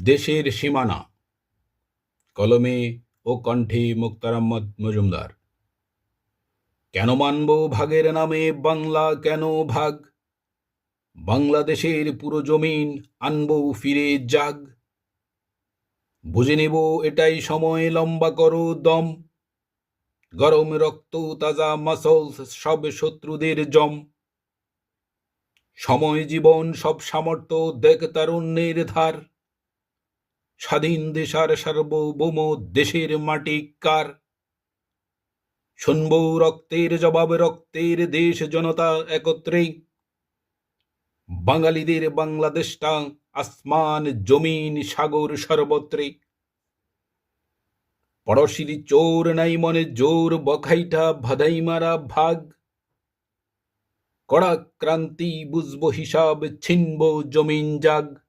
দেশের সীমানা। কলমে ও কণ্ঠে মুক্তার আহমদ মজুমদার। কেন মানব ভাগের নামে বাংলা কেন ভাগ? বাংলাদেশের পুরো জমিন আনবো ফিরে জাগ। বুঝে নেব এটাই সময়, লম্বা করো দম। গরম রক্ত তাজা মাসলস সব শত্রুদের জম। সময় জীবন সব সামর্থ্য দেখ তারুণ্যের ধার। স্বাধীন দেশার সার্বভৌম দেশের মাটি কার? শুনব রক্তের জবাব, রক্তের দেশ জনতা একত্রে। বাঙালিদের বাংলাদেশটা আসমান জমিন সাগর সর্বত্রে। পড়শির চোর নাই মনে জোর, বখাইটা ভাদাই মারা ভাগ। কড়া ক্রান্তি বুঝবো হিসাব, ছিনব জমিন জাগ।